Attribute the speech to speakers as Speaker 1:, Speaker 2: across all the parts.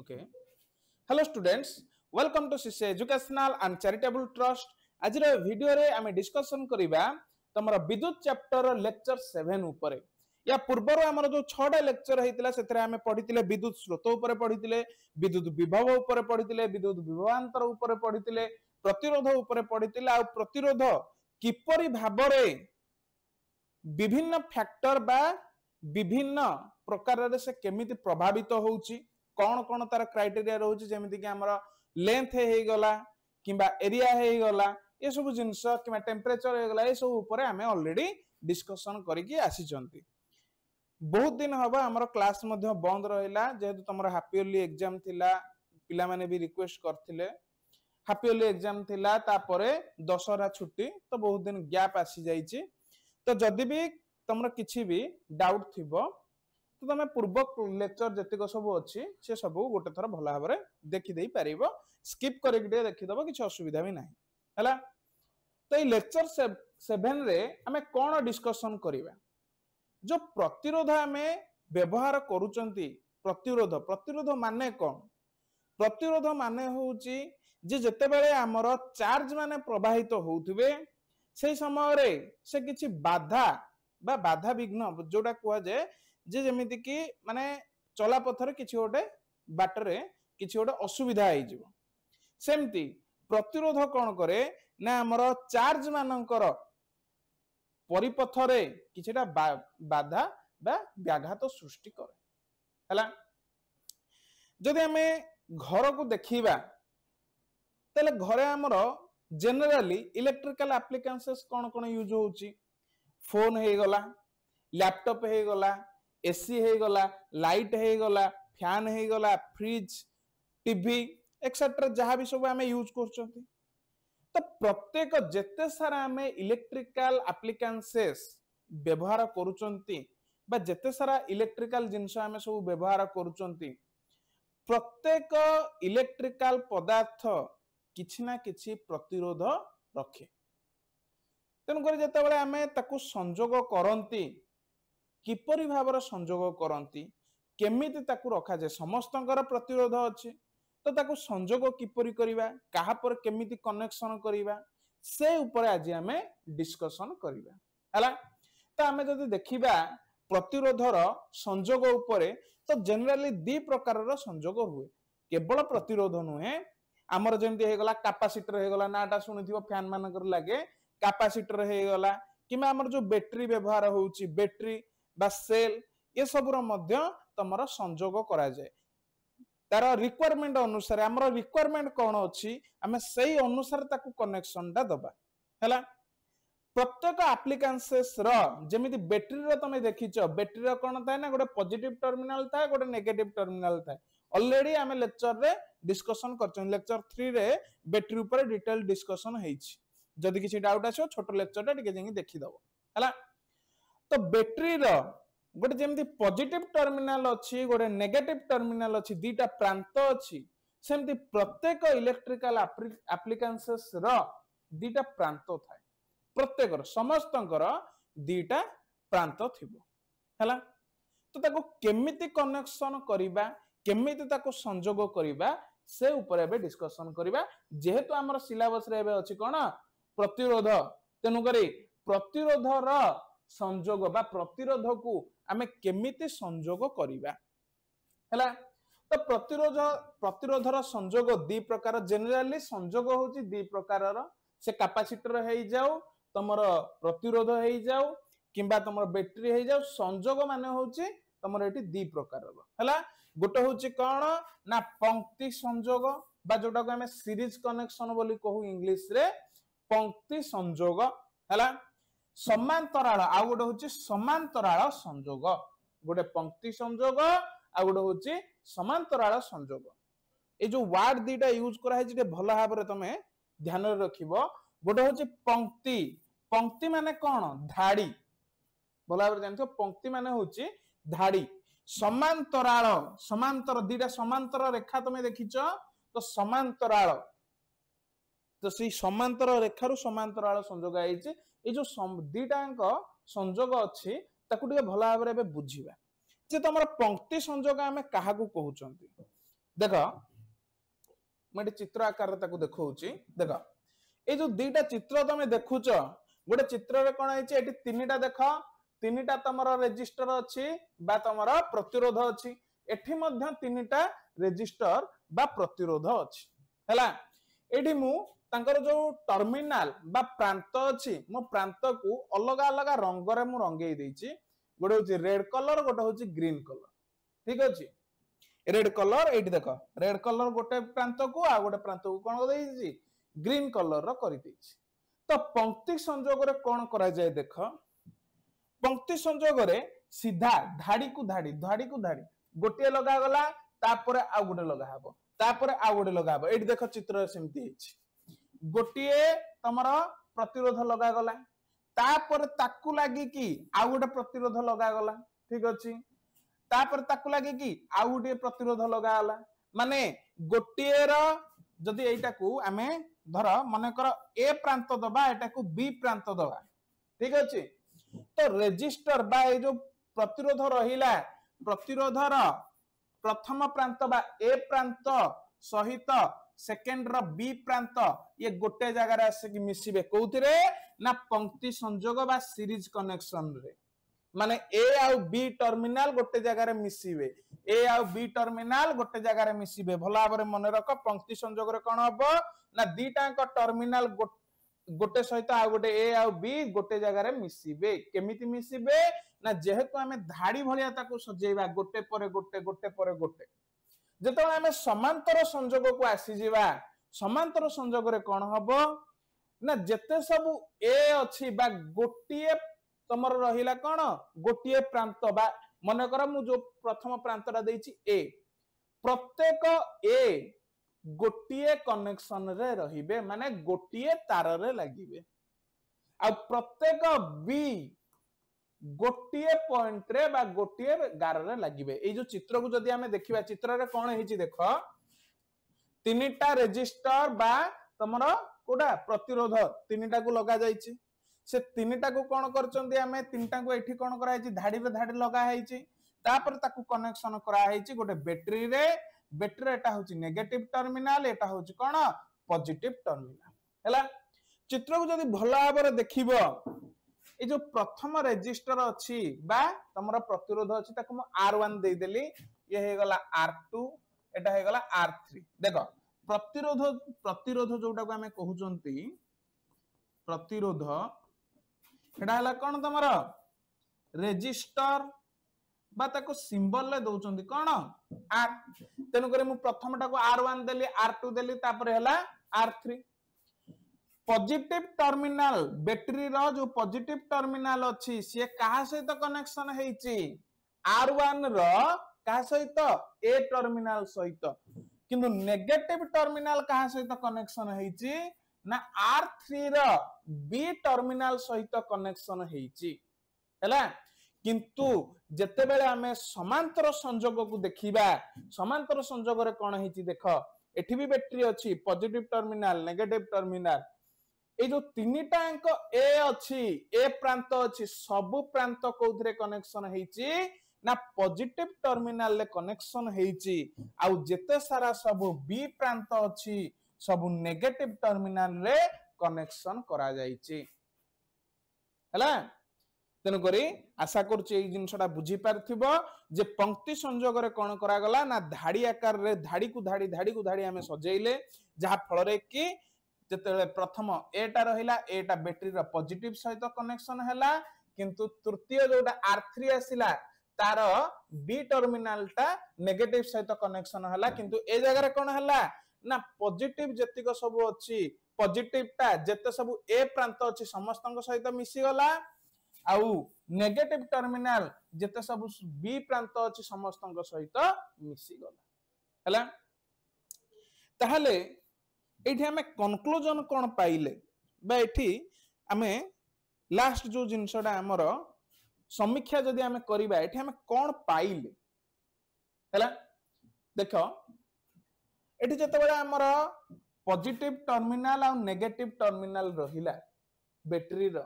Speaker 1: Okay. Hello students, welcome to CC Educational and Charitable Trust. आज video रे आमे discussion करिबा तमरा विद्युत चैप्टर लेक्चर 7 ऊपर। या पूर्वर हमर जो 6टा लेक्चर हेतिला सेतरे आमे पढितिले विद्युत स्रोत ऊपर पढितिले, विद्युत विभव ऊपर पढितिले, विद्युत विभवांतर ऊपर पढितिले, प्रतिरोध ऊपर पढितिले आ प्रतिरोध किपरि भाबरे विभिन्न फैक्टर बा विभिन्न प्रकार रे से केमिति प्रभावित होउची, कौन कौन तार क्राइटेरिया रोचे जेमिति कि हमर लेंथ हे गला किबा एरिया हे गला ये सब जिंस किबा टेम्परेचर हे गला ये सब ऊपर हमें ऑलरेडी डिस्कशन करिकि आसी चंती। बहुत दिन हबा हमर क्लास मध्ये बंद रहिला जेहेतु तमर हाफ ईयरली एग्जाम थिला, पिला माने भी रिक्वेस्ट करथिले हाफ ईयरली एग्जाम थिला तापरे दशहरा छुट्टी तो बहुत दिन गैप आसी जाईची। तो जदि भी तमर किछि भी डाउट थिबो तो तमे पूर्व लेक्चर जतिक सब अच्छी से सब गोटे थर भल भाव में देखी दे पारिबो, स्किप करके देखी दबो, किछि असुविधा भी नाही हला। तो ये लेक्चर 7 रे हमें कौन डिस्कशन करिबा जो प्रतिरोध हमें व्यवहार करूचंती। प्रतिरोध प्रतिरोध माने कौन? प्रतिरोध माने होउची जे जते बेले हमर चार्ज माने प्रवाहित होउथिबे से समय रे से किछि बाधा बा बाधा विघ्न जोडा कुआ जे जे जेमिति कि माने चला पथरे किछि गोटे बाटरे किछि गोटे असुविधा हो जिवो। सेमती प्रतिरोध कोन करे ना हमर चार्ज मानकर परिपथरे किछिटा बाधा बा व्याघात सृष्टि करे हला। जदि हमें घर को देखिबा तले घरे हमर जनरली इलेक्ट्रिकल एप्लीकेशंस कोन कोन यूज होउची। फोन हे गला, लैपटॉप हे गला, एसी हे गला, लाइट हे गला, फैन हे गला, फ्रिज, टीवी एक्सेट्रा जहां भी सब हमें यूज करछंती। तो प्रत्येक जेते सारा हमें इलेक्ट्रिकल एप्लीकेशंस व्यवहार करूचंती बा जेते सारा इलेक्ट्रिकल जिंस हमें सब व्यवहार करूचंती, प्रत्येक इलेक्ट्रिकल पदार्थ किछि ना किछि प्रतिरोध रखे। तेणुक जिते आम ताकू संजोग करती किपरि भावर संजोग करती केमिति ताकू रखा जाए समस्तंकर प्रतिरोध अच्छे तो ताकू संजोग किपरि करिबा कहा पर केमिति कनेक्शन करिबा से ऊपर आज आम डिस्कशन करिबा हला। तो आम जदि देखिबा प्रतिरोधर संजोग उपरे तो जनरली दी प्रकार संजोग हुए। केवल प्रतिरोध नुहे आमर जेमति हे गला कैपेसिटर हे गला नाटा सुनिथिबो फैन मानकर लागे कैपेसिटर हे गला किमा हमर जो बैटरी व्यवहार होउची बैटरी बा सेल ये सब मध्य तमर संजोग करा जाए तार रिक्वायरमेंट अनुसार। हमर रिक्वायरमेंट कोन अछि हमें सही अनुसार ताकू कनेक्शन दा दबा हैला। प्रत्येक एप्लीकेशंस रो जेमिति बैटरी रो तमे देखिचो बैटरी रो कोन थाए ना गोटे पॉजिटिव टर्मिनल थाए गोटे नेगेटिव टर्मिनल थाए। ऑलरेडी हमें लेक्चर रे डिस्कशन करछन, लेक्चर 3 रे बैटरी ऊपर डिटेल डिस्कशन हेछि। जदि किसी डाउट आछो छोटो लेक्चर टा टिके जेंगी देखि दबो हला। तो बैटरी रो गोटे जेमति पॉजिटिव टर्मिनल अछि गोटे नेगेटिव टर्मिनल अछि दीटा प्रांत अछि सेमति प्रत्येक इलेक्ट्रिकल एप्लीकेशंस रो दीटा प्रांत थाए। प्रत्येक समस्तंकर दीटा प्रांत थिबो हला। तो ताको केमिति कनेक्शन करिबा केमिति ताको संजोग करिबा से ऊपर एबे डिस्कशन करिबा। जेहेतु हमर सिलेबस रे एबे अछि कोन प्रतिरोध तेनु करी प्रतिरोधर संजोग बा प्रतिरोध को आमे केमिति संजोग करिबा हैला। तो प्रतिरोधर संजोग दी प्रकार जनरली संजोग होची दी प्रकारर से कैपेसिटर हे जाऊ तमर प्रतिरोध हे जाऊ किंबा तमर बैटरी हे जाऊ संजोग माने होची तमर एटी दी प्रकारर हैला। गोटे होची कोन ना पंक्ति संजोग बा जोटा को हमें सीरीज कनेक्शन बोली कहू इंग्लिश रे पंक्ति संजोग हैला। समांतराल आ गोटे होची समांतराल संजोग गोटे पंक्ति संजोग आ गोटे होची समांतराल संजोग। ए जो वर्ड दीटा यूज करा है जे भलो भाव रे तमे ध्यान रे रखिबो। गोटे होची पंक्ति, पंक्ति माने कोन धाड़ी भलो भाव रे जानथो पंक्ति माने होची धाड़ी। समांतराल समांतर दीटा समांतर रेखा तमे देखिचो तो समांतराल तो सी समांतर रेखारु समांतराल संजोग आइचे। ए जो दीटांक संजोग अछि ताकू टिके भलो भाव रे बुझिबा जे तमर पंक्ति संजोग आमे काहाकू कहउचंती। देख मुझे चित्र आकार देखा देख ये जो दीटा चित्र तुम देखुच गोटे चित्र कौन है तीन टा देख तीन टा तुम रेजिस्टर अच्छी तुम प्रतिरोध अच्छी एठी मध्य तीन टा रेजिस्टर बा प्रतिरोध अच्छी है एठी मु तांकर जो टर्मिनाल बा प्रांत अच्छी मो प्रांत को अलग अलग रंग रे मु रंगई देछि गोटे होची रेड कलर गोटे होची ग्रीन कलर ठीक अछि रेड कलर एठी देख रेड कलर गोटे प्रांत को आ गोटे प्रांत को कोन देछि ग्रीन कलर रो करि देछि तो पंक्ति संयोग रे कोन करा जाय देख पंक्ति संयोग रे सीधा धाड़ी को धाड़ी गोटे लगा गला तापर आ गोटे लगा हबो तापर आ गोटे लगा हबो एठी देख चित्र सेमति हिछि गोटे तमरा प्रतिरोध लगा गला तापर ताकू लागी कि आ गोटे प्रतिरोध लगा गला ठीक अछि तापर ताकू लागी कि आ गोटे प्रतिरोध लगा गला माने गोटे रो जदी एटा को आमे धर माने कर ए प्रांत दबा एटा को बी प्रांत दबा ठीक अछि तो रेजिस्टर बा ए जो प्रतिरोध रहिला प्रतिरोधर प्रथम प्रांत बा ए प्रांत सहित सेकेंड रो बी प्रांत ये गोटे जगह आसे मिसिबे कोउथिरे ना पंक्ति संयोग बा सीरीज कनेक्शन रे माने ए आउ बी टर्मिनल गोटे जगह मिसिबे ए आउ बी टर्मिनल गोटे जगह मिसिबे भला भाबरे मन रख पंक्ति संयोग रे कोन हबो ना दीटा को टर्मिनल गोटे सहित आ गोटे ए आउ बी गोटे जगह मिसिबे केमिति मिसिबे ना जेहेतु आमे धाड़ी भलिया ताको सजेइबा गोटे परे गोटे गोटे परे गोटे जेतो आमे समांतर संयोग को आसी जिबा समांतर संयोग रे कोन हबो ना जेते सब ए अछि बा गोटिए तमर रहिला कोन गोटिए प्रांत बा मन कर मु जो प्रथम प्रांतरा देछि ए प्रत्येक ए गोटिए कनेक्शन रे रहिबे माने गोटिए तार रे लागिबे आ प्रत्येक बी गोटिए पॉइंट रे बा गोटिए गार रे लागिबे ए जो चित्र को जदी हमें देखिबा चित्र रे कोन हेछि देखो तीनटा रेजिस्टर बा तमरो कोडा प्रतिरोध तीनटा को लगा जायछि से तीनटा को कोन करचंदी हमें तीनटा को एठी कोन करा हेछि धाडी रे धाडी लगा हेछि तापर ताकू कनेक्शन करा हेछि गोटे बैटरी रे बैटरी एटा होछि नेगेटिव टर्मिनल एटा होछि कोन पॉजिटिव टर्मिनल हैला चित्र को जदी भला भाबरे देखिबो ए जो प्रथम रेजिस्टर अछि बा तमरा प्रतिरोध अछि ताकू म R1 देई देली ये हे गला R2 एटा हे गला R3 देखो प्रतिरोध जोटा को हमें कहउचंती प्रतिरोध एटा हला कोन तमरा रेजिस्टर बा ताको सिंबल ले दउचंती कोन R तेनु करे मु प्रथमटा को R1 देली R2 देली तापर हला R3 पॉजिटिव टर्मिनल बैटरी रो जो पॉजिटिव टर्मिनल अछि से कहा सहित कनेक्शन हेछि R1 रो कहा सहित ए टर्मिनल सहित किंतु नेगेटिव टर्मिनल कहा सहित कनेक्शन हेछि ना R3 रो बी टर्मिनल सहित कनेक्शन हेछि हैला किंतु जते बेले हमें समांतर संयोग को देखिबा समांतर संयोग रे कोन हेछि देखो एठी भी बैटरी अछि पॉजिटिव टर्मिनल नेगेटिव टर्मिनल ए जो तीनटा अंक ए अछि ए प्रांत अछि सब प्रांत कोथरे कनेक्शन हेछि ना पॉजिटिव टर्मिनल ले कनेक्शन हेछि आ जेते सारा सब बी प्रांत अछि सब नेगेटिव टर्मिनल रे कनेक्शन करा जायछि हला तेनु करी आशा करछि ए जिंसटा बुझी पारथिबो जे पंक्ति संयोग रे कोन करा गला ना धाड़ी आकार रे धाड़ी को धाड़ी हमें सजेइले जहा फल रे कि जेते प्रथम एटा रहिला एटा बैटरी रो पॉजिटिव सहित कनेक्शन हैला किंतु तृतीय जोटा R3 आसिला तार बी टर्मिनल टा नेगेटिव सहित कनेक्शन हैला किंतु ए जगह रे कोन हैला ना पॉजिटिव जतिक सब अछि पॉजिटिव टा जेते सब ए प्रांत अछि समस्तक सहित मिसी गला आउ नेगेटिव टर्मिनल जेते सब बी प्रांत अछि समस्तक सहित मिसी गला हैला ताहले एठी हमें कंक्लूजन कोन पाइले बा एठी हमें लास्ट जो जिंसडा हमर समीक्षा जदी हमें करिबा एठी हमें कोन पाइले हैला देखो एठी जते बेला हमर पॉजिटिव टर्मिनल आ नेगेटिव टर्मिनल रहिला बैटरी रो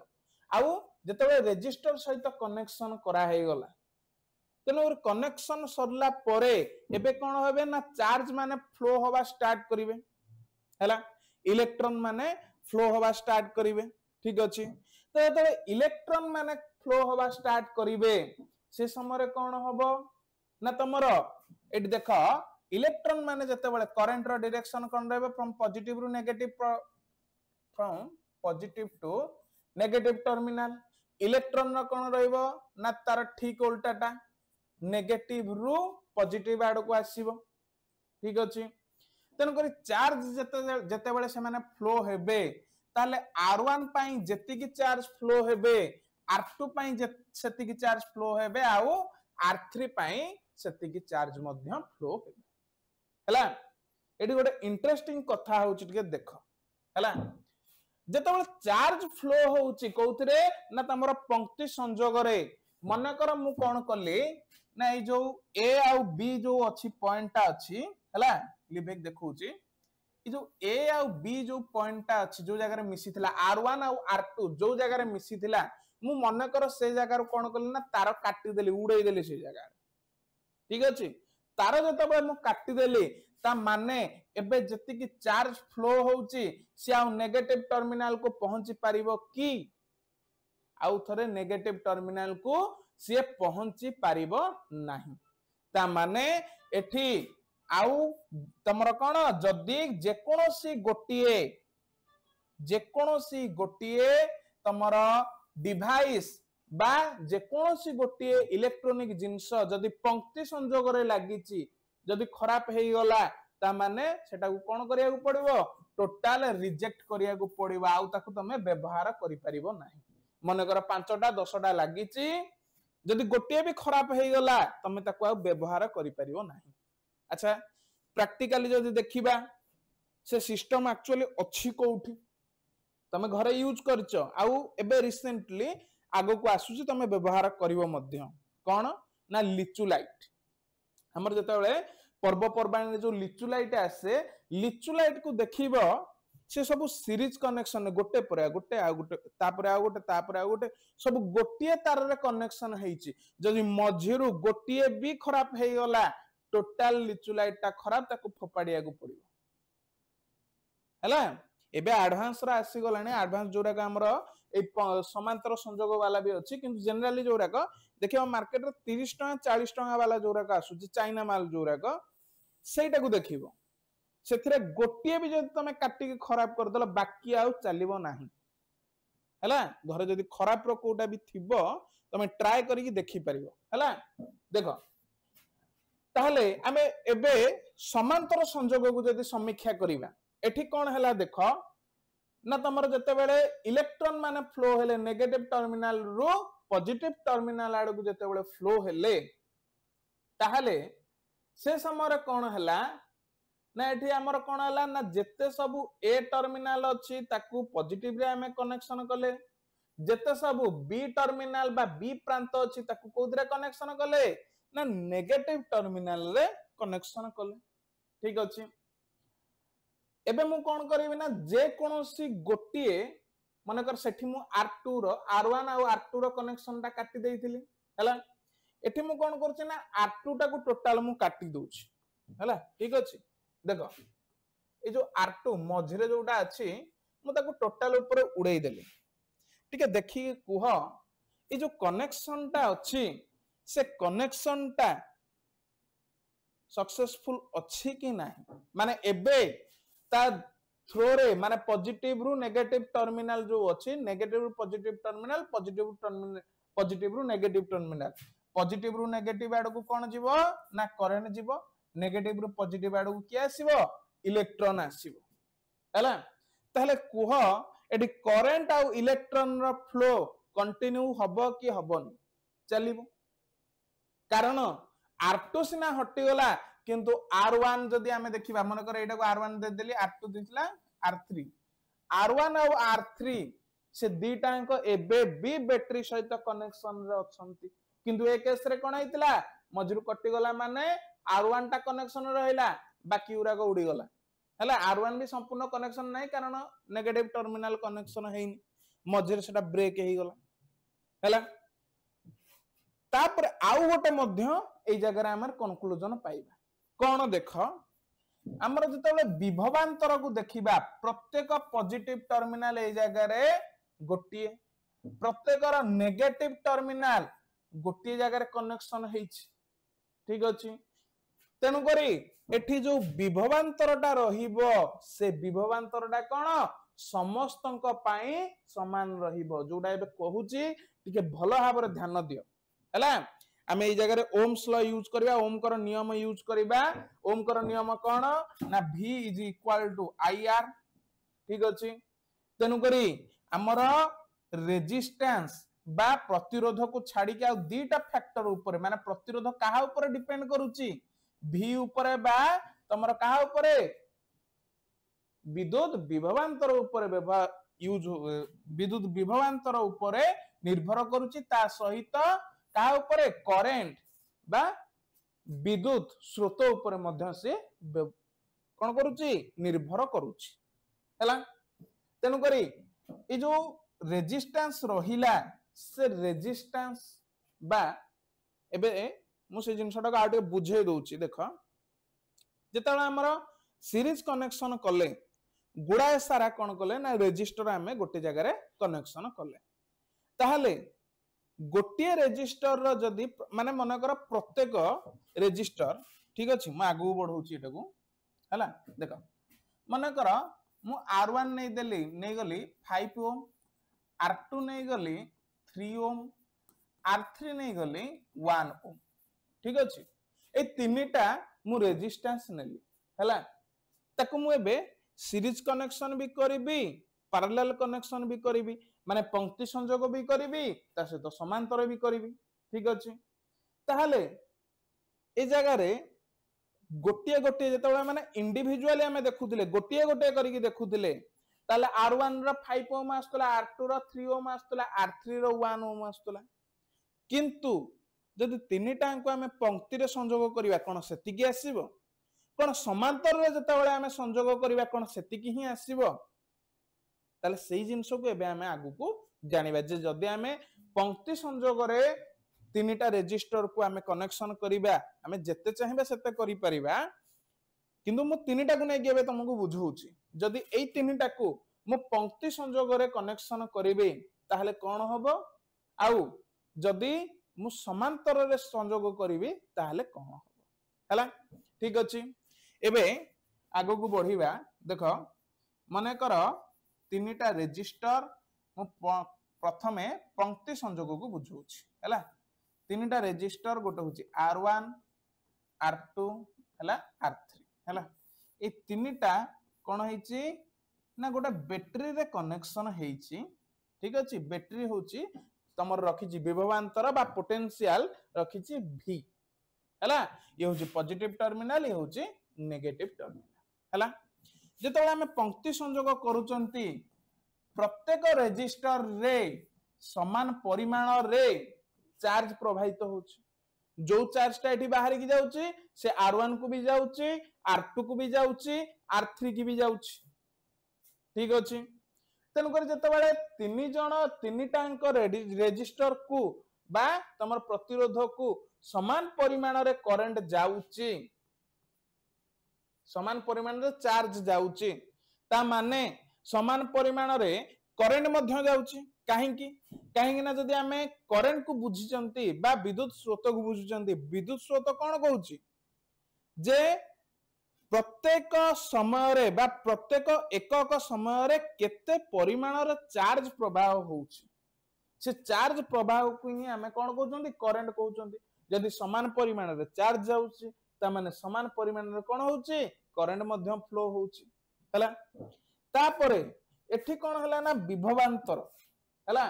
Speaker 1: आउ जते बेला रेजिस्टर सहित कनेक्शन करा हे गला तेणु कनेक्शन सरला परे एबे कौन होबे ना चार्ज माने फ्लो होबा स्टार्ट करिवे हैला इलेक्ट्रॉन माने फ्लो होबा स्टार्ट करिवे ठीक अछि तो जब इलेक्ट्रॉन माने फ्लो होबा स्टार्ट करिवे से समय कौन होबो ना तमरो एट देख इलेक्ट्रॉन माने जते बेले करंट रो डायरेक्शन कोन रहबे from positive to negative terminal electron रो कोन रहबो ना तार ठीक उल्टाटा नेगेटिव रु पॉजिटिव आड़ को आसीबो ठीक अछि तेन करी चार्ज जते बेले से माने फ्लो हेबे ताले R1 पई जेति की चार्ज फ्लो हेबे R2 पई सेति की चार्ज फ्लो हेबे आउ R3 पई सेति की चार्ज मध्य फ्लो हेबे हला एडी गोटे इंटरेस्टिंग कथा होउची टिके देखो हला जते बेले चार्ज फ्लो होउची कोउतरे ना तमरो पंक्ति संजोग रे मन कर मु कोन कली ना ए जो ए आउ बी जो अछि पॉइंटटा अछि हला लिबेक देखौची ए जो ए आउ बी जो पॉइंटटा अछि जो जगह रे मिसी थिला R1 आउ R2 जो जगह रे मिसी थिला मु मन कर से जगह रो कोन कली ना तार काटी देली उड़ै देली से जगह ठीक अछि तार जते बे मु काटी देली ता माने एबे जति की चार्ज फ्लो होउची से आउ नेगेटिव टर्मिनल को पहुंची पारिबो की आउ थरे नेगेटिव टर्मिनल को से पहुंची पारिबो नाही ता माने एठी आउ तमरो कोन जदी जेकोनोसी गोटिए तमरो डिवाइस बा जेकोनोसी गोटिए इलेक्ट्रॉनिक जिंस जदी पंक्ति संजोग रे लागिची जदी खराब हेई गला ता माने सेटा को कोन करिया को पड़िबो टोटल रिजेक्ट करिया को पड़िबो आउ ताकू तमे व्यवहार करि परिबो नाही मन कर 5टा 10टा लागिची जदी गोटिए भी खराब हेई गला तमे ताकू आ व्यवहार करि परिबो नाही अच्छा प्रैक्टिकली जदी देखिबा से सिस्टम एक्चुअली अछि कोउठी तमे घरे यूज करछो आउ एबे रिसेंटली आगो को आसुची तमे व्यवहार करिवो मध्य कोन ना लिचु लाइट हमर जते बेले पर्व पर्बाणी जो लिचु लाइट आसे लिचु लाइट को देखिबो से सब सीरीज कनेक्शन गोटे पर गोटे आ गोटे तापर आ गोटे तापर आ गोटे सब गोटिए तार रे कनेक्शन हेइची जदी मझिरु गोटिए भी खराब हेई गला टोटल लिचु लाइट ता खराब ताको फोपाडिया को पड़िबो हला एबे एडवांस रा आसी गलानी एडवांस जोरा का हमरो ए समांतर संजोग वाला भी अछि किंतु जनरली जोरा का देखियो मार्केट रे 30 टका 40 टका वाला जोरा का आसु चाइना माल जोरा का सेटा को देखिबो सेथिरे गोटिए भी जदी तमे काटी के खराब कर दला बाकी आउ चलिबो नाही हला घरे जदी खराब रो कोटा भी थिबो तमे ट्राई करी के देखि परिबो हला देखो ताहले आमे एबे समांतर संजोग को जदी समीक्षा करिबा एठी कोन हला देखो ना तमरो जते बेले इलेक्ट्रॉन माने फ्लो हेले नेगेटिव टर्मिनल रो पॉजिटिव टर्मिनल आड़ को जते बेले फ्लो हेले ताहले से समय कोन हला ना एठी हमर कोन हला ना जते सब ए टर्मिनल अछि ताकू पॉजिटिव रे हमें कनेक्शन कले जते सब बी टर्मिनल बा बी प्रांत अछि ताकू कोदरे कनेक्शन कले ना नेगेटिव टर्मिनल रे कनेक्शन कले ठीक अछि एबे मु कोन करबी ना जे कोनोसी गोटिए मानकर सेठी मु R2 रो R1 आ R2 रो कनेक्शन ता काटी देइथिली हला एठी मु कोन करछि ना R2 टा को टोटल मु काटी दोछि हला ठीक अछि देखो ए जो R2 मझिरे जोटा अछि मु ताको टोटल ऊपर उड़ै देली ठीक है देखि कुह ए जो कनेक्शन ता अछि से कनेक्शन ता सक्सेसफुल अछि कि नाही माने एबे ता थ्रो रे माने पॉजिटिव रु नेगेटिव टर्मिनल जो अछि नेगेटिव रु पॉजिटिव टर्मिनल पॉजिटिव रु नेगेटिव टर्मिनल पॉजिटिव रु नेगेटिव आड़ को कोन जीवो ना करंट जीवो नेगेटिव रु पॉजिटिव आड़ को किया आसीबो इलेक्ट्रॉन आसीबो हैला ताहले कुह एडी करंट आ इलेक्ट्रॉन रो फ्लो कंटिन्यू हबो कि हबोनी चलिबो कारण R2 सिना हटि गला किंतु R1 जदी हमें देखिबा मन कर एटा को R1 दे देली R2 दिसला R3 R1 और R3 से दीटा को एबे भी बैटरी सहित कनेक्शन रे अछंती किंतु ए केस रे कोन आइतला मजरू कटि गला माने R1 ता कनेक्शन रहिला बाकी उरा को उडी गला हला R1 भी संपूर्ण कनेक्शन नाही कारण नेगेटिव टर्मिनल कनेक्शन हेइनी मजरे सेटा ब्रेक हेई गला हला तापर आउ गोटे मध्य एई जगह आमर कंक्लूजन पाइबा कौन देख आमर जो विभवांतर को देखिबा प्रत्येक पॉजिटिव टर्मिनल ए जगह गोटे प्रत्येक नेगेटिव टर्मिनल गोटे जगह कनेक्शन होइछि ठीक अछि तेनु करी एठी जो विभवांतरटा रहिबो से विभवांतरटा कोन समस्तंक पाई समान रहिबो जोडा एबे कहूची टिके भलो भाबरे ध्यान दियो हला आमे ए जगह ओम्स लॉ यूज करबा ओम कर नियम यूज करबा ओम कर नियम कोन ना v is equal to ir ठीक अछि तेनु करी हमर रेजिस्टेंस बा प्रतिरोध को छाड़ी के आ दीटा फैक्टर ऊपर माने प्रतिरोध काहा ऊपर डिपेंड करूची v ऊपर बा तमर काहा ऊपर विद्युत विभवांतर ऊपर यूज विद्युत विभवांतर ऊपर निर्भर करूची ता सहित काहा ऊपर करेंट बा विद्युत स्रोत ऊपर मध्य से कोन करूची निर्भर करूची हला तेनु करी ए जो रेजिस्टेंस रहिला से रेजिस्टेंस बा एबे मु से जिनसटा आ के बुझे दोची देखो जेतला हमर सीरीज कनेक्शन कले गुडाए सारा कोन कले ना रेजिस्टर आमे गोटे जगह रे कनेक्शन कले ताहले गोटे रेजिस्टर रो जदी माने मन कर प्रत्येक रेजिस्टर ठीक अछि म आगु बढ़ौची एटा को हला देखो मन कर मु R1 नै देली नै गली 5 ओम R2 नै गली 3 ओम R3 नै गली 1 ओम ठीक अछि ए तीनटा मु रेजिस्टेंस नेली हला ताकू मु एबे सीरीज कनेक्शन भी करिबी पैरेलल कनेक्शन भी करिबी माने पंक्ति संयोग भी करिबी ता सहित समांतर भी करिबी ठीक अछि ताहले ए जगह रे गोटिए गोटिए जेतबे माने इंडिविजुअली हमें देखुतिले गोटिए गोटिए करिकि देखुतिले ताले R1 रो 5 ओम आस्तला R2 रो 3 ओम आस्तला R3 रो 1 ओम आस्तला किंतु जदि तीनटा को हमें पंक्ति रे संयोग करिवा कोन सेतिकी आसीबो कोन समांतर रे जेतबे हमें संयोग करिवा कोन सेतिकी ही आसीबो ताले सेही जिंस को एबे हमें आगु को जानिबा जे जदि हमें पंक्ति संयोग रे तीनटा रेजिस्टर को हमें कनेक्शन करिबा हमें जत्ते चाहिबा सेते करि परिबा किंतु मु तीनटा को नै गेबे तुमको बुझौची जदि एई तीनटा को मु पंक्ति संयोग रे कनेक्शन करिबे ताहले कोन होबो आउ जदि मु समांतर रे संयोग करिबे ताहले कोन होबो हला ठीक अछि एबे आगो को बढ़िबा देखो माने कर तीनटा रेजिस्टर मु प्रथमे पंक्ति संयोग को बुझौची हला तीनटा रेजिस्टर गोटे होची R1 R2 हला R3 हला ए तीनटा कोन हेची ना गोटे बैटरी रे कनेक्शन हेची ठीक अछि बैटरी होची तमर रखिची विभवांतर बा पोटेंशियल रखिची V हला ये होची पॉजिटिव टर्मिनल ये होची नेगेटिव टर्मिनल हला जेतबे हम पंक्ति संयोग करूचंती प्रत्येक रेजिस्टर रे समान परिमाण रे चार्ज प्रवाहित होची जो चार्ज टा एठी बाहर की जाउची से R1 को भी जाउची R2 को भी जाउची R3 की भी जाउची ठीक अछि तेन कर जतबे तीन जण तीनटा अंक रेजिस्टर को बा तमर प्रतिरोध को समान परिमाण रे करंट जाउची समान परिमाण रे चार्ज जाउची ता माने समान परिमाण रे करंट मध्य जाउची काहेकि ना जदि आमे करंट को बुझिचंती बा विद्युत स्रोत को बुझिचंती विद्युत स्रोत कोन कहूची जे प्रत्येक समय रे बा प्रत्येक एकक समय रे केते परिमाण रे चार्ज प्रवाह होउची से चार्ज प्रवाह को ही आमे कोन कहउचंती करंट कहउचंती जदि समान परिमाण रे चार्ज जाउची ता माने समान परिमाण रे कोन होउची करंट मध्य फ्लो होउची हला तापरे एठी कोन हला ना विभवांतर हला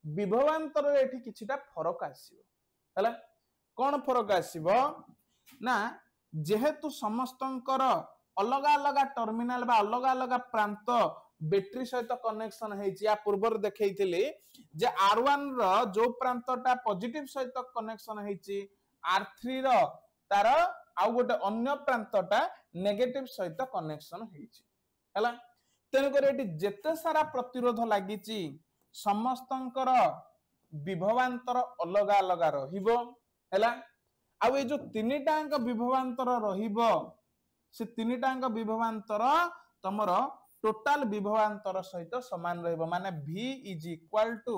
Speaker 1: विभवांतर एठी किछिटा फरक आसीबो हला कोन फरक आसीबो ना जेहेतु समस्तंकर अलग अलग टर्मिनल बा अलग अलग प्रांत बैटरी सहित कनेक्शन हेछि या पूर्वर देखैथिले जे R1 रो जो प्रांतटा पॉजिटिव सहित कनेक्शन हेछि R3 रो तार आउ गोटे अन्य प्रांतटा नेगेटिव सहित कनेक्शन हेछि हला तेन करे एठी जेते सारा प्रतिरोध लागिछि समस्तंकर विभवांतर अलग अलग रहिबो हैला आ ए जो तीनिटांक विभवांतर रहिबो से तीनिटांक विभवांतर तमर टोटल विभवांतर सहित समान रहिबो माने v is equal to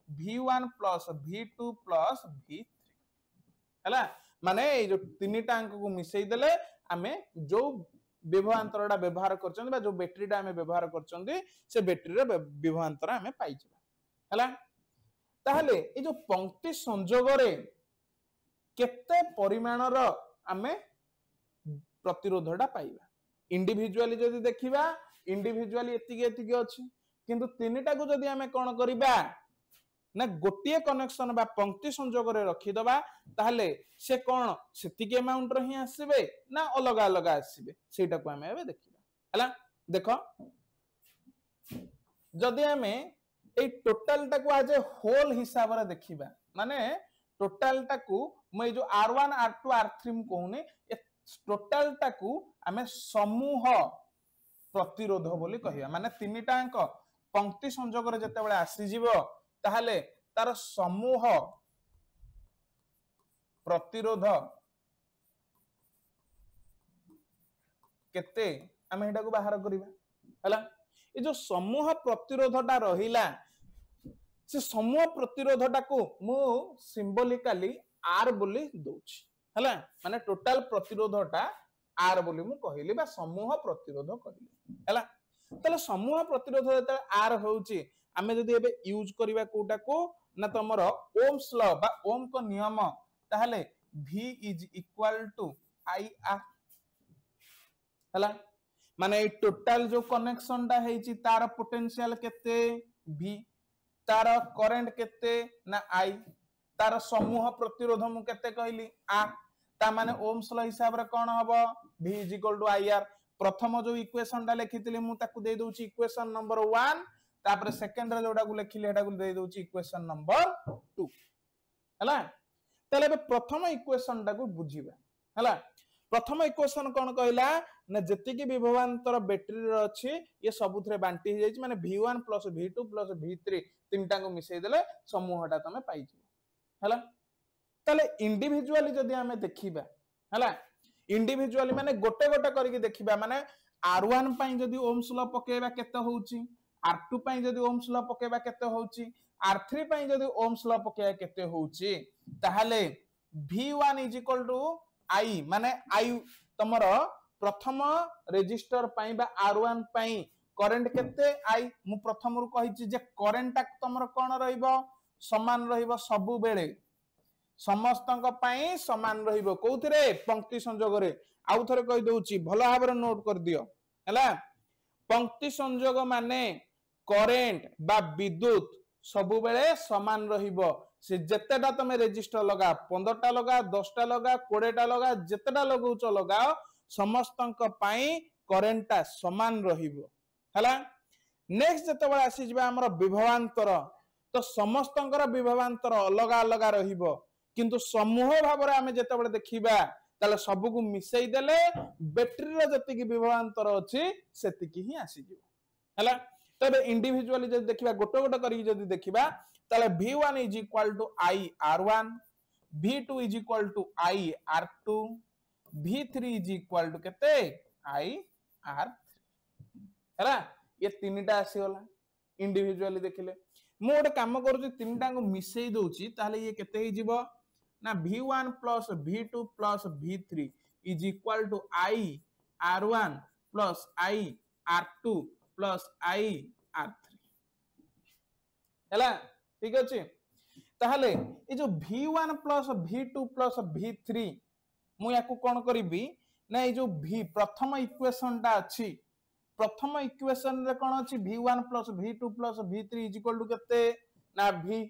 Speaker 1: v1 plus v2 plus v3 हैला माने ए जो तीनिटांक को मिसई देले आमे जो विभवांतरटा व्यवहार करछन बा जो बैटरीटा आमे व्यवहार करछन से बैटरी रे विभवांतर आमे पाई जिबा हैला ताहले ए जो पंक्ति संयोग रे केते परिमाणर आमे प्रतिरोधटा पाइबा इंडिविजुअली जदी देखिबा इंडिविजुअली एतिके एतिके अछि किंतु तीनिटा को जदी आमे कोन करिबा ना गोटिए कनेक्शन बा पंक्ति संयोग रे रखि दबा ताहले से कोन सेतिके अमाउंट रे ही आसीबे ना अलग अलग आसीबे सेटा को आमे एबे देखिबा हला देखो जदी आमे ए टोटल टा को आज होल हिसाब रे देखिबा माने टोटल टा को मैं जो R1 R2 R3 म कहूने ए टोटल टा को आमे समूह प्रतिरोध बोली कहिया माने तीनिटा अंक पंक्ति संयोग रे जते बेले आसी जीवो ताहले तार समूह प्रतिरोध केते आमे एटा को बाहर करिबा हला ए जो समूह प्रतिरोधटा रहिला से समूह प्रतिरोधटा को मु सिंबॉलिकली R बोली दोछि हला माने टोटल प्रतिरोधटा R बोली मु कहिली बा समूह प्रतिरोध कहिली हला तले समूह प्रतिरोध जते R होउची आमे जदी एबे यूज करिबा कोटा को ना तमर ओम्स लॉ बा ओम को नियम ताहले V is equal to IR हला माने ए टोटल जो कनेक्शन टा हेची तार पोटेंशियल केते V तार करंट केते ना I तार समूह प्रतिरोध मु केते कहली R ता माने ओम्स लॉ हिसाब रे कोन हबो V is equal to IR प्रथम जो इक्वेशन टा लेखितली मु ताकू दे दोची इक्वेशन नंबर 1 तापर सेकंड रे जोडा को लेखिले एटा को दे दोची इक्वेशन नंबर 2 हला तले बे प्रथम इक्वेशन टा को बुझिबा हला प्रथम इक्वेशन कोन कहला ना जति की विभवांतर बैटरी रे अछि ये सबुथरे बांटी हे जाय माने V1 + V2 + V3 तीनटा को मिसई देले समूहटा तमे पाई जिवो हला तले इंडिविजुअली जदी हमें देखिबा हला इंडिविजुअली माने गोटे गोटे करके देखिबा माने R1 पई जदी ओम्स लॉ पकेबा केते होउची R2 पई जदी ओम्स लॉ पकेबा केते होउची R3 पई जदी ओम्स लॉ पकेबा केते होउची ताहाले V1 = I माने I तमर प्रथम रेजिस्टर पई बा R1 पई करंट केते I मु प्रथम रु कहिची जे करंट तमर कोन रहइबो समान रहइबो सब बेले समस्तक पई समान रहिबो कोउथरे पंक्ति संयोग रे आउ थरे कहि दोउची भलो भाबरे नोट कर दियो हला पंक्ति संयोग माने करेंट बा विद्युत सब बेले समान रहिबो से जतेटा तमे रजिस्टर लगा 15टा लगा 10टा लगा 20टा लगा जतेटा लगाउच लगाओ समस्तक पई करेंटटा समान रहिबो हला नेक्स्ट जते बेले आसी जिबा हमर विभवांतर तो समस्तंकर विभवांतर अलग अलग रहिबो किंतु समूह भाबरे आमे जते बेले देखिबा ताले सब को मिसई देले बैटरी रे जति की विभवांतर अछि सेति की ही आसी जिवो हला तबे इंडिविजुअली जदी देखिबा गोटो गोटो करी जदी देखिबा ताले V1 = I R1 V2 = I R2 V3 = केते I R3 हला ये तीनटा आसी होला इंडिविजुअली देखिले मु गोटे काम करूची तीनटा को मिसई दोची ताले ये केते ही जीवो ना V1 + V2 + V3 = I R1 + I R2 + I R3 हला ठीक अछि ताहले ए जो V1 + V2 + V3 मु याकू कोन करिबी ना ए जो V प्रथम इक्वेशन टा अछि प्रथम इक्वेशन रे कोन अछि V1 + V2 + V3 = केते ना V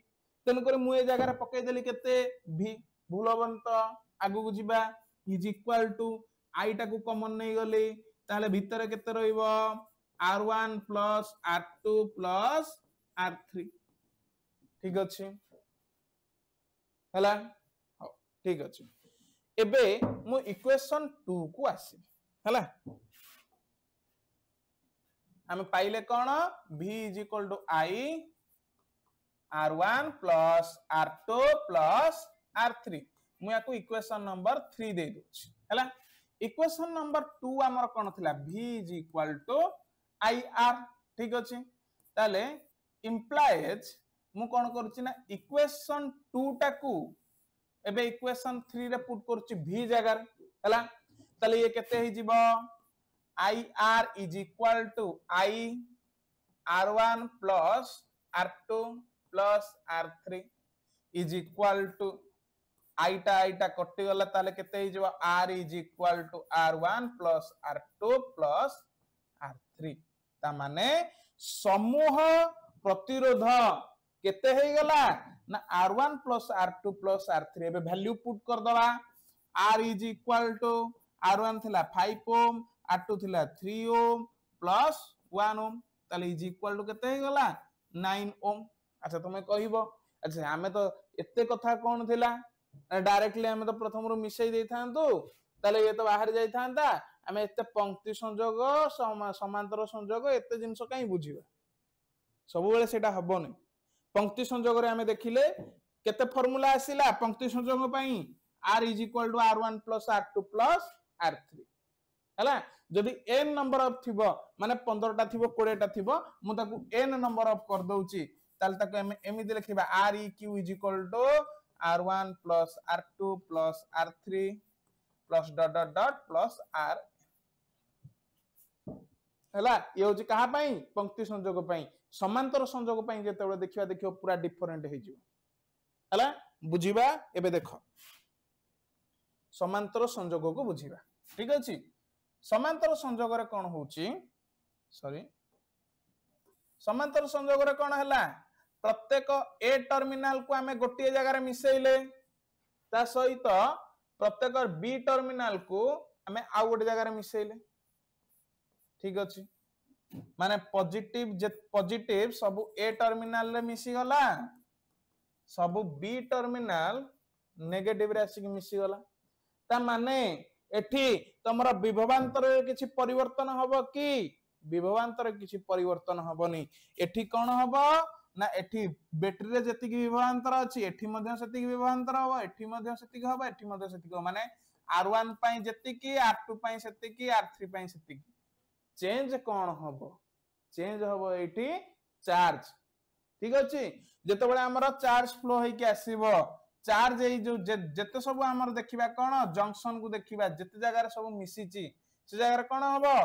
Speaker 1: तेन करे मु ए जगह रे पकै देली केते V भूलबन तो आगु को जिबा = I टा को कॉमन नै गली ताले भीतर केते रहइबो R1 + R2 + R3 ठीक अछि हला हो ठीक अछि एबे मु इक्वेशन 2 को आसी हला हम पाइले कोन V = I R1 plus R2 plus R3 मु याकू इक्वेशन नंबर 3 दे दोछि हला इक्वेशन नंबर 2 हमर कोन थिला V is equal to IR ठीक अछि ताले implies मु कोन करछि ना इक्वेशन 2 टाकू एबे इक्वेशन 3 रे पुट करछि V जगह हला ताले ये केते हे जिवो IR is equal to I R1 plus R2 plus R3 is equal to आईटा कटि गला ताले केते हे जिवो R is equal to R1 plus R2 plus R3 ता माने समूह प्रतिरोध केते हे गला ना R1 plus R2 plus R3 एबे वैल्यू पुट कर दवा R is equal to R1 थिला 5 ओम R2 थिला 3 ओम plus 1 ओम ताले is equal to केते हे गला 9 ओम अच्छा तुमे कहिबो अच्छा हमें तो एते कथा कोन थिला डायरेक्टली हमें तो प्रथम रो मिसई देई थांतु ताले ये तो बाहर जाई थांता हमें एते पंक्ति संयोग समांतर संयोग एते जिंस काई बुझिबा सब बेले सेटा हबोनी पंक्ति संयोग रे हमें देखिले केते फार्मूला आसीला पंक्ति संयोग पई r is equal to r1 plus r2 plus r3 हला जदि n नंबर ऑफ थिबो माने 15 टा थिबो 20 टा थिबो मु ताकू n नंबर ऑफ कर दउची ताले ताकू हमें एमिति लिखिबा req is equal to r1 plus r2 plus r3 plus dot dot dot plus r हला ये होची कहा पई पंक्ति संयोग पई समांतर संयोग पई जेतेबे देखिबा पूरा डिफरेंट हे जिवो हला बुझिबा एबे देखो समांतर संयोग को बुझिबा ठीक अछि समांतर संयोग रे कोन होची सॉरी समांतर संयोग रे कोन हला प्रत्येक ए टर्मिनल को हमें गोटे जगह रे मिसेइले ता सहित प्रत्येक बी टर्मिनल को हमें आ गोटे जगह रे मिसेइले ठीक अछि माने पॉजिटिव सब ए टर्मिनल रे मिसी गला सब बी टर्मिनल नेगेटिव रे आसी मिसी गला ता माने एठी तमरा विभवांतर रे किछि परिवर्तन हबो कि विभवांतर किछि परिवर्तन हबोनी एठी कोन हबो ना एठी बैटरी रे जति की विभवांतर अछि एठी मध्ये सति की विभवांतर हबो एठी मध्ये सति की हबो एठी मध्ये सति की माने R1 पई जति की R2 पई सति की R3 पई सति की चेंज कोन हबो चेंज हबो एठी चार्ज ठीक अछि जते बेले हमर चार्ज फ्लो होई के आसीबो चार्ज ए जो जते सब हमर देखिबा कोन जंक्शन को देखिबा जते जगह रे सब मिसिची से जगह रे कोन हबो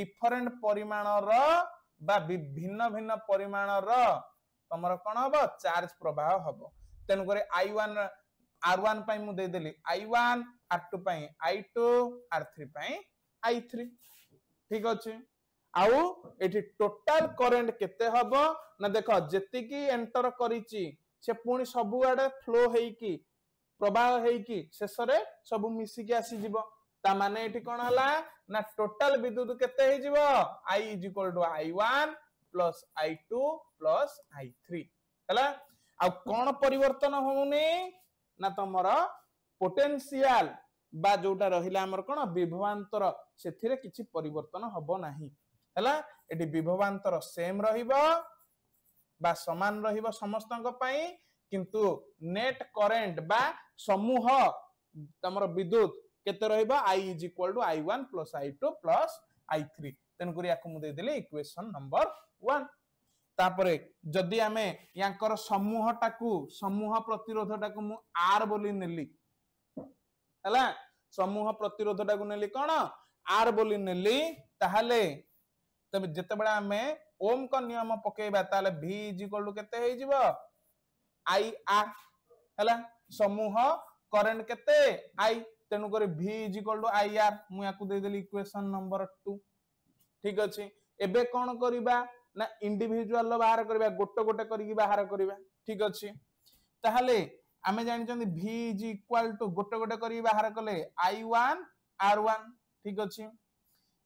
Speaker 1: डिफरेंट परिमाण रो बा भिन्न भिन्न परिमाण रो तमर कोन हबो चार्ज प्रवाह हबो तेन करे I1 R1 पई मु दे देली I1 R2 पई I2 R3 पई I3 ठीक अछि आउ एठी टोटल करंट केते हबो ना देखो जति की एंटर करिची से पुणी सबु आडे फ्लो हेकी प्रवाह हेकी शेषरे सबु मिसी के आसी जिवो ता माने एठी कोन हला ना टोटल विद्युत केते हे जिवो I is equal to I1 plus I2 plus I3 हला आ कोन परिवर्तन होउनी ना तमरा पोटेंशियल बा जोटा रहिला हमर कोन विभवांतर सेथिरे किछि परिवर्तन हबो नाही हला एठी विभवांतर सेम रहिबो बा समान रहिबो समस्तंक पई किंतु नेट करंट बा समूह तमर विद्युत केते रहिबो I is equal to I1 plus I2 plus I3 तेन करी याकु मु दे देली इक्वेशन नंबर 1 तापरे जदी हमें यांकर समूह प्रतिरोध टाकू मु R बोली नेली हला समूह प्रतिरोध टाकू नेली कोन R बोली नेली ताहाले तबे जते बडा हमें ओम का नियम पकेबा ताले V is equal to केते हे जिवो IR हला समूह करंट केते I तेनु करे V is equal to IR मु याकू दे देली इक्वेशन नंबर 2 ठीक अछि एबे कोन करिबा ना इंडिविजुअल बाहर करिबा गोटे गोटे करिकि बाहर करिबा ठीक अछि ताहाले आमे जानि चंदी V is equal to गोटे गोटे करि बाहर कले I1 R1 ठीक अछि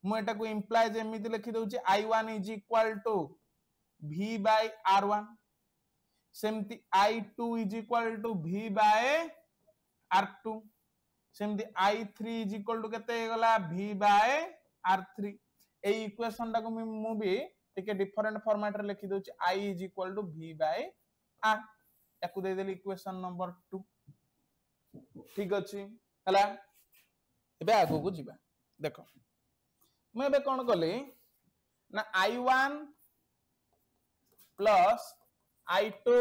Speaker 1: मु एटा को इंप्लाइज एमिति लिखि दउची I1 is equal to V by R1 सेमति I2 is equal to V by R2 सेमति I3 is equal to केते गला V by R3 A equation टा को मु भी टिके डिफरेंट फॉर्मेट रे लिखि दउची I is equal to V by r याकू दे देली इक्वेशन नंबर 2 ठीक अछि हला एबे आगो को जिबा देखो मैं एबे कोन कले ना i1 plus i2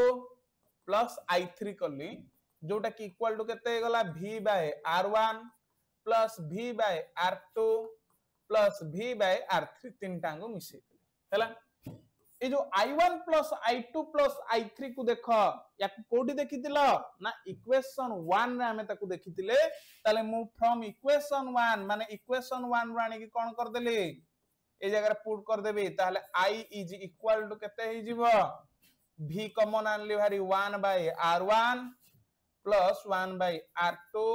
Speaker 1: plus i3 कली जोटा कि इक्वल टू केते गला v by r1 plus v by r2 plus v by r3 तीन टांगो मिसे हला ए जो i1 plus i2 plus i3 को देखो या कोडी देखितिलो ना इक्वेशन 1 रे हमें ताको देखितिले ताले मु फ्रॉम इक्वेशन 1 माने इक्वेशन 1 राणी की कोन कर देली ए जगह पुट कर देबी ताले i इज इक्वल टू केते ही जीवो v कॉमन आनली भारी 1 by r1 plus 1 by r2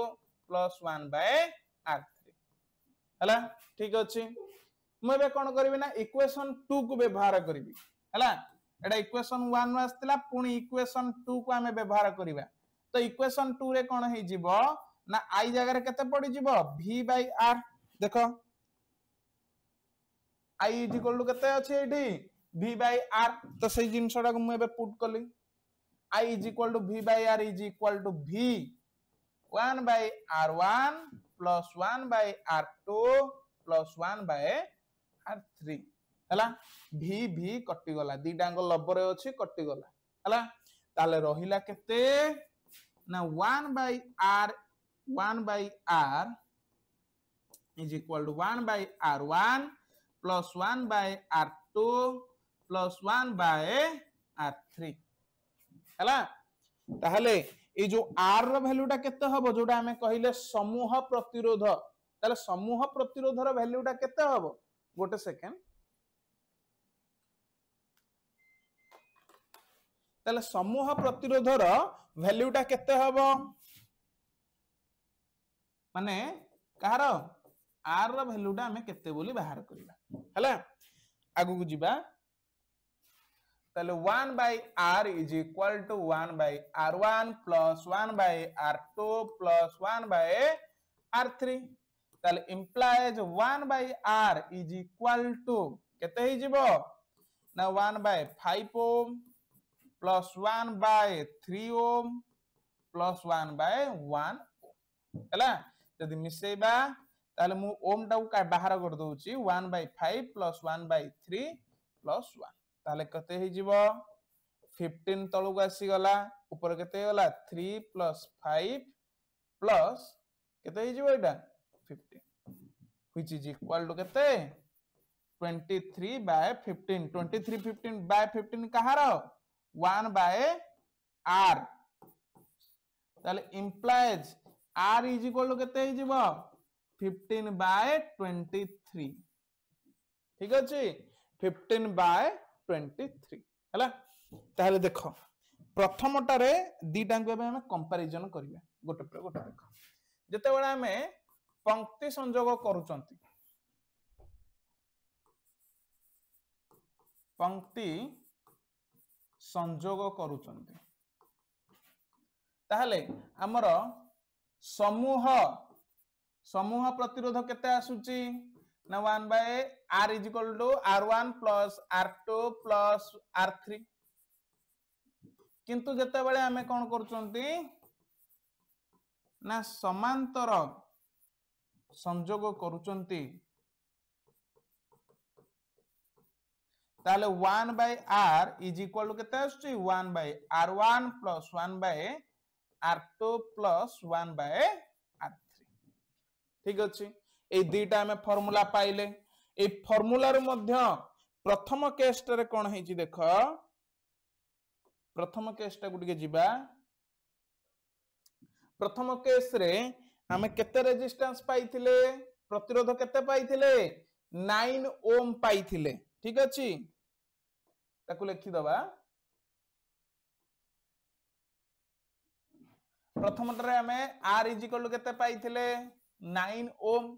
Speaker 1: plus 1 by r3 हला ठीक अछि मु एबे कोन करबी ना इक्वेशन 2 को व्यवहार करबी हला एडा इक्वेशन 1 नु आस्तिला पुनी इक्वेशन 2 को हमें व्यवहार करिबा तो इक्वेशन 2 रे कोन हे जीवो ना i जगह रे केते पड़ी जीवो v बाय r देखो i इज इक्वल टू केते अछि एठी v बाय r तो सही जिंसडा को मु एबे पुट कली i is equal to v by r is equal to v 1 by r1 plus 1 by r2 plus 1 by r3 हला v v कटि गला दी डांग लबरे अछि कटि गला हला ताले रहिला केते ना 1 by r is equal to 1 by r1 plus 1 by r2 plus 1 by r3 हला ताहले ए जो r रो वैल्यूटा केते हबो जोटा हमें कहिले समूह प्रतिरोध ताले समूह प्रतिरोध रो वैल्यूटा केते हबो गोटे सेकेंड ताले समूह प्रतिरोध रो वैल्यूटा केते हबो माने कहारो r रो वैल्यूटा हमें केते बोली बाहर करिबा हला आगु को जिबा ताले 1 by r is equal to 1 by r1 plus 1 by r2 plus 1 by r3 ताले implies 1 by r is equal to केते ही जीवो ना 1 by 5 ohm plus 1 by 3 ohm plus 1 by 1 ohm हला यदि मिसेबा ताले मु ओम टा का बाहर कर दोची 1 बाय 5 प्लस 1 बाय 3 प्लस 1 ताले कते ही जीवो 15 तळु को आसी गला ऊपर केते गला 3 प्लस 5 प्लस केते ही जीवो एटा 15 व्हिच इज इक्वल टू केते 23 बाय 15 23 15 बाय 15 कहार 1 बाय r ताले implies r is equal to केते ही जीवो 15 बाय 23 ठीक अछि 15 बाय 23 हला ताहले देखो प्रथमटारे दीटा को हम कंपैरिजन करिया गोटे पर गोटे देखो जते बेला हमें पंक्ति संयोग करूचंती पंक्ति संयोग करूचंती ताहले हमर समूह समूह प्रतिरोध केते आसुची ना 1 by r is equal to r1 plus r2 plus r3 किंतु जते बेले हमें कोन करचंती ना समांतर संयोग करूचंती ताले 1 by r is equal to केते आसुची 1 by r1 plus 1 by r2 plus 1 by r3 ठीक अछि ए दीटा हमें फार्मूला पाइले ए फार्मूला रे मध्य प्रथम केस रे कोन हेची देखो प्रथम केस टा गुडी के जिबा प्रथम केस रे हमें केते रेजिस्टेंस पाइथिले प्रतिरोध केते पाइथिले 9 ओम पाइथिले ठीक अछि ताकू लिखि दबा प्रथम रे हमें r इज इक्वल टू केते पाइथिले 9 ओम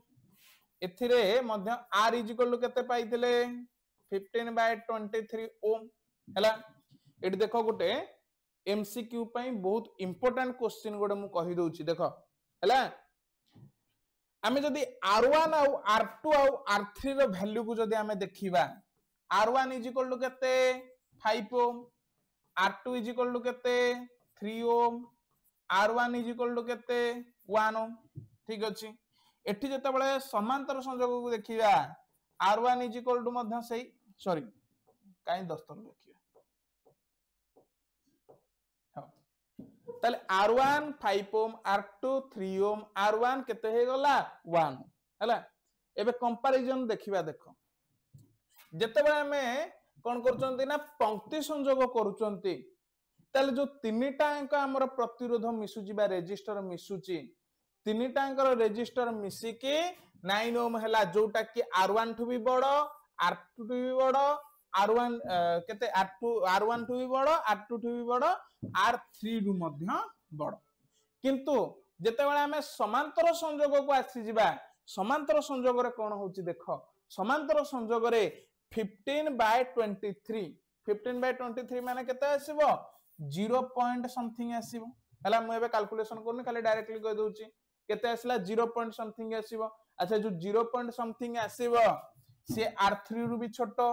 Speaker 1: एथिरे मध्य r इज इक्वल टू केते पाइथिले 15 बाय 23 ओम हला एठी देखो गोटे एमसीक्यू पई बहुत इंपोर्टेंट क्वेश्चन गोटे मु कहि दोछि देखो हला आमे जदी r1 और r2 और r3 रो वैल्यू को जदी आमे देखिबा r1 इज इक्वल टू केते 5 ओम R2 इज इक्वल टू केते 3 ओम R1 इज इक्वल टू केते 1 ओम ठीक अछि एठी जते बळे समांतर संयोग को देखिबा R1 इज इक्वल टू मध्य सही सॉरी काई 10 तर देखिबा ताले R1 5 ओम R2 3 ओम R1 केते हे गला 1 हला एबे कंपैरिजन देखिबा देखो जते बळे हमें कोन करचंती ना पंक्ति संयोग करूचंती ताले जो तीनटा अंक हमर प्रतिरोध मिसुची बा रेजिस्टर मिसुची तीनटा अंकर रेजिस्टर मिसी के 9 ओम हला जोटा कि R1 ठु भी बड़ R2 ठु भी बड़ R1 केते R1 ठु भी बड़ R2 ठु भी बड़ R3 रु मध्य बड़ किंतु जेते बेले हमें समांतर संयोग को आसी जिबा समांतर संयोग रे कोन होची देखो समांतर संयोग रे 15/23 माने केते आसीबो 0 पॉइंट समथिंग आसीबो हला मु एबे कैलकुलेशन करनी खाली डायरेक्टली कह दोची केते आसला 0 पॉइंट समथिंग आसीबो अच्छा जो 0 पॉइंट समथिंग आसीबो से R3 रु भी छोटो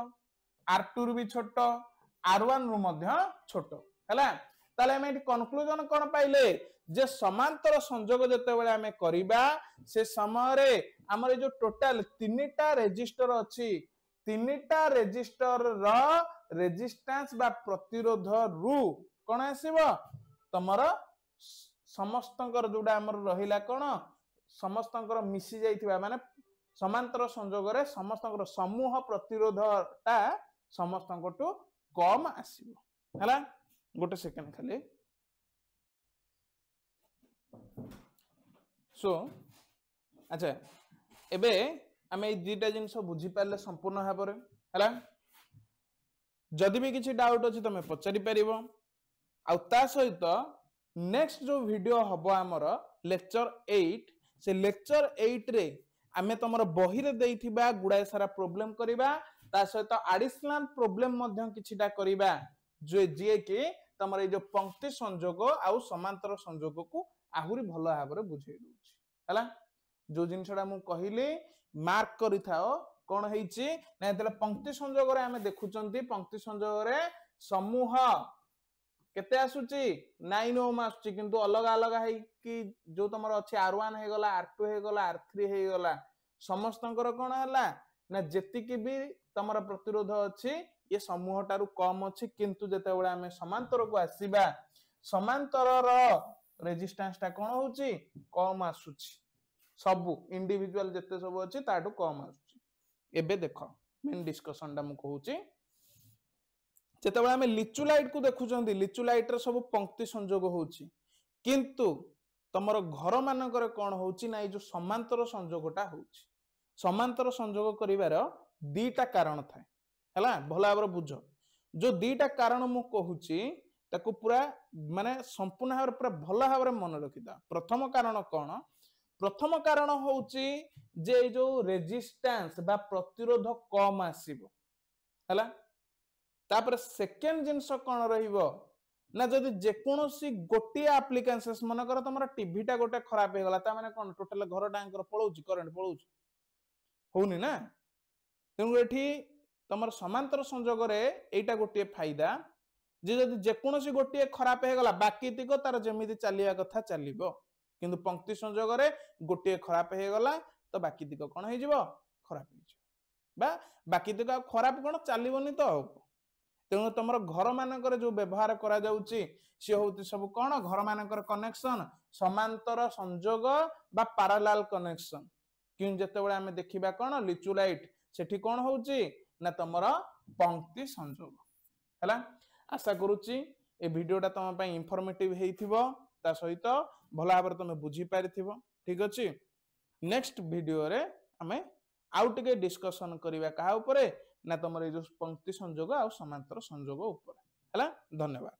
Speaker 1: R2 रु भी छोटो R1 रु मध्य छोटो हला ताले हम कंक्लूजन कोन पाइले जे समांतर संयोग जते बेले हमें करिबा से समय रे हमर जो टोटल तीनटा रेजिस्टर अछि तीनटा रेजिस्टर रो रेजिस्टेंस बा प्रतिरोध रु कोन आसीबो तमर समस्तंकर जोडा हमर रहिला कोन समस्तंकर मिसी जाइथिबा माने समांतर संयोग रे समस्तंकर समूह प्रतिरोधटा समस्तंकटू कम आसीबो हला गोटे सेकंड खाली सो अच्छा एबे आमे ए दुटा जिंस बुझी पाले संपूर्ण भाबरे हला जदि भी किछि डाउट अछि तमे पचारि परिबो आ ता सहित नेक्स्ट जो वीडियो हबो हमर लेक्चर 8 से लेक्चर 8 रे आमे तमर बही रे देइथिबा गुडाय सारा प्रॉब्लम करिबा ता सहित एडिशनल प्रॉब्लम मध्य किछिटा करिबा जो जे के तमर ए जो पंक्ति संयोग आउ समांतर संयोग को आहुरी भलो भाबरे बुझेइ दोछि हला जो जिनसडा मु कहिले मार्क करि थाओ कोन हेइछि ना तले पंक्ति संयोग रे हमें देखुचंती पंक्ति संयोग रे समूह केते आसुची 9 ओम आसुची किंतु अलग अलग है कि जो तमर अछि R1 हे गला R2 हे गला R3 हे गला समस्तंकर कोन हला ना जेति कि भी तमर प्रतिरोध अछि ये समूह टारु कम अछि किंतु जते बेले हमें समांतर को आसीबा समांतर रो रेजिस्टेंस ता कोन होची कम आसुची सब इंडिविजुअल जते सब अछि ताटु कम आसुची एबे देखो मेन डिस्कशन दा मु कहूची जते बेले हमें लिचुलाइट को देखुचंदी लिचुलाइट रे सब पंक्ति संयोग होची किंतु तमरो घर मानकर कोन होची ना जो समांतर संयोगटा होची समांतर संयोग करिवार दीटा कारण थाए हला भला भाबरे बुझो जो दीटा कारण मु कहूची ताको पूरा माने संपूर्ण भाबरे पूरा भला भाबरे मन रखिदा प्रथम कारण कोन प्रथम कारण होची जे जो रेजिस्टेंस बा प्रतिरोध कम आसीबो हला तापर सेकंड जिंस कोन रहिबो ना जदि जे कोनोसी गोटी एप्लीकेशंस मन कर तमरा टीवी टा गोटे खराब हे गला ता माने कोन टोटल घर टांकर पळौची करंट पळौची होउनी ना तेनु एठी तमर समांतर संयोग रे एटा गोटे फायदा जे जदि जे कोनोसी गोटी खराब हे गला बाकी तिको तार जेमिति चलिया कथा चलिबो किंतु पंक्ति संयोग रे गोटे खराब हे गला तो बाकी तिको कोन हे जिवो खराब हे जिवो बा बाकी तिको खराब कोन चलिबोनी तो तेणु तुम घर मानकर जो व्यवहार करा जाउची से होती सब कौन घर मानकर कनेक्शन समांतर संयोग बा पैरेलल कनेक्शन कि जते बेले हमें देखिबा कौन लिचुलाइट सेठी कौन होउची ना तुमरा पंक्ति संयोग हैला आशा करूची ए वीडियोटा तुम पई इंफॉर्मेटिव हेइथिबो ता सहित भला भाबरे तुम बुझी पारिथिबो ठीक अछि नेक्स्ट वीडियो रे हमें आउ टिके डिस्कशन करिवा कहा ऊपरे ना तुमर जो पंक्ति संयोग आ समांतर संयोग ऊपर हैला धन्यवाद।